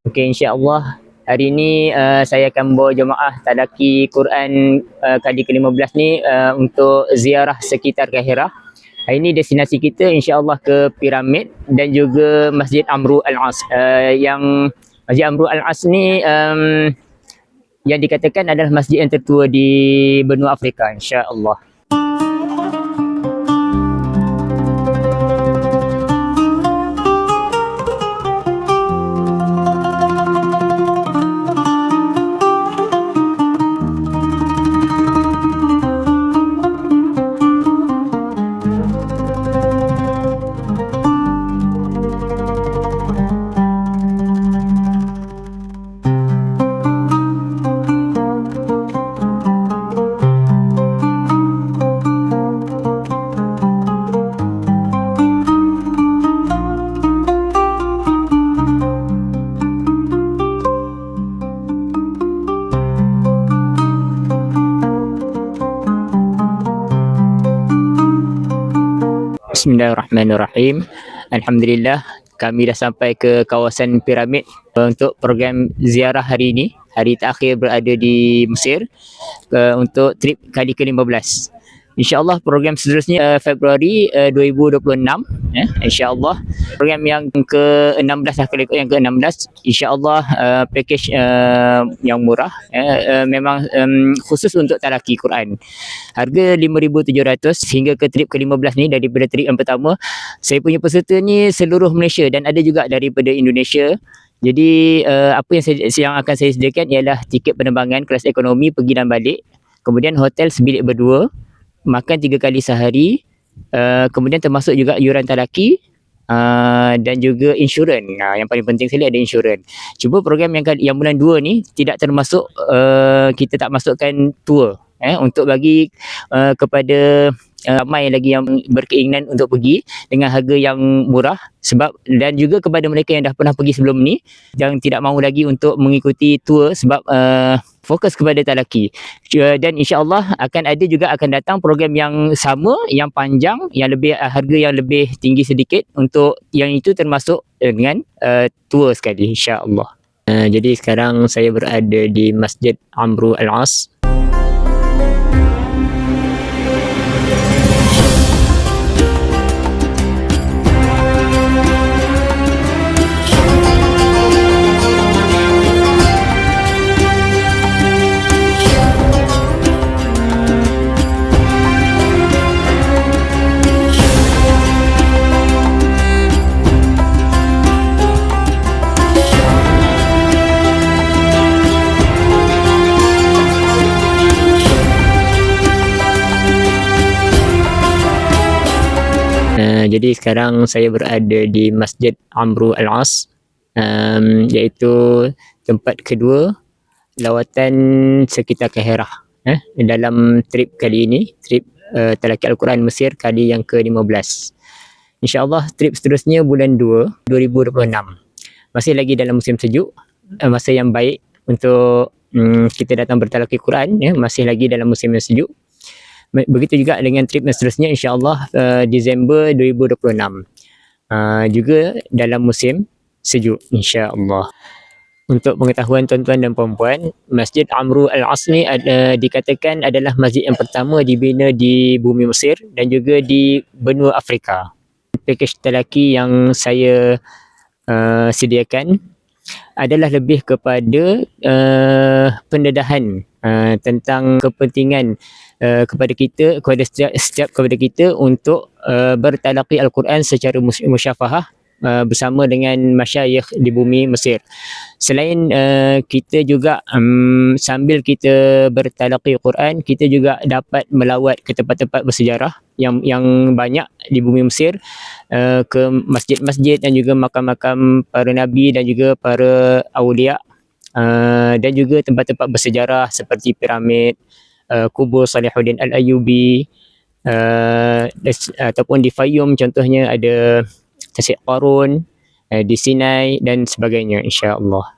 Okey, insya-Allah hari ini saya akan bawa jemaah tadaki Quran kali ke-15 ni untuk ziarah sekitar Kahirah. Hari ini destinasi kita insya-Allah ke piramid dan juga Masjid Amru Al-As. Yang Masjid Amru Al-As ni yang dikatakan adalah masjid yang tertua di benua Afrika, insya-Allah. Bismillahirrahmanirrahim. Alhamdulillah, kami dah sampai ke kawasan piramid untuk program ziarah hari ini. Hari terakhir berada di Mesir untuk trip kali ke-15. InsyaAllah program seterusnya Februari 2026. InsyaAllah program yang ke-16 lah, yang ke-16. InsyaAllah package yang murah, memang khusus untuk talaki Quran. Harga 5,700 hingga ke trip ke-15 ni. Daripada trip yang pertama, saya punya peserta ni seluruh Malaysia dan ada juga daripada Indonesia. Jadi apa yang akan saya sediakan ialah tiket penerbangan kelas ekonomi pergi dan balik, kemudian hotel sebilik berdua, makan 3 kali sehari, kemudian termasuk juga yuran talaki dan juga insurans. Yang paling penting sekali ada insurans. Cuma program yang bulan 2 ni tidak termasuk, kita tak masukkan tour untuk bagi kepada ramai lagi yang berkeinginan untuk pergi dengan harga yang murah, sebab dan juga kepada mereka yang dah pernah pergi sebelum ni yang tidak mahu lagi untuk mengikuti tour sebab fokus kepada talaki. Dan insya-Allah akan datang program yang sama, yang panjang, yang lebih harga yang lebih tinggi sedikit, untuk yang itu termasuk dengan tour sekali, insya-Allah. Jadi sekarang saya berada di Masjid Amru Al-As. Jadi sekarang saya berada di Masjid Amru Al-As, iaitu tempat kedua lawatan sekitar Kahirah dalam trip kali ini, trip talaki Al-Quran Mesir kali yang ke-15. InsyaAllah trip seterusnya bulan 2 2026. Masih lagi dalam musim sejuk, masa yang baik untuk kita datang bertalaki Quran, masih lagi dalam musim yang sejuk. Begitu juga dengan trip yang seterusnya, insyaAllah Disember 2026, juga dalam musim sejuk, insyaAllah. Untuk pengetahuan tuan-tuan dan puan-puan, Masjid Amru Al-As ni dikatakan adalah masjid yang pertama dibina di bumi Mesir dan juga di benua Afrika. Package talaki yang saya sediakan adalah lebih kepada pendedahan tentang kepentingan kepada setiap kepada kita untuk bertalaki Al-Quran secara musyafahah bersama dengan masyayikh di bumi Mesir. Selain kita juga sambil kita bertalaki Quran, kita juga dapat melawat ke tempat-tempat bersejarah yang banyak di bumi Mesir, ke masjid-masjid dan juga makam-makam para nabi dan juga para awliya, dan juga tempat-tempat bersejarah seperti piramid, kubur Salihuddin Al-Ayyubi, ataupun di Fayum contohnya ada Tasik Qarun, di Sinai dan sebagainya, insya-Allah.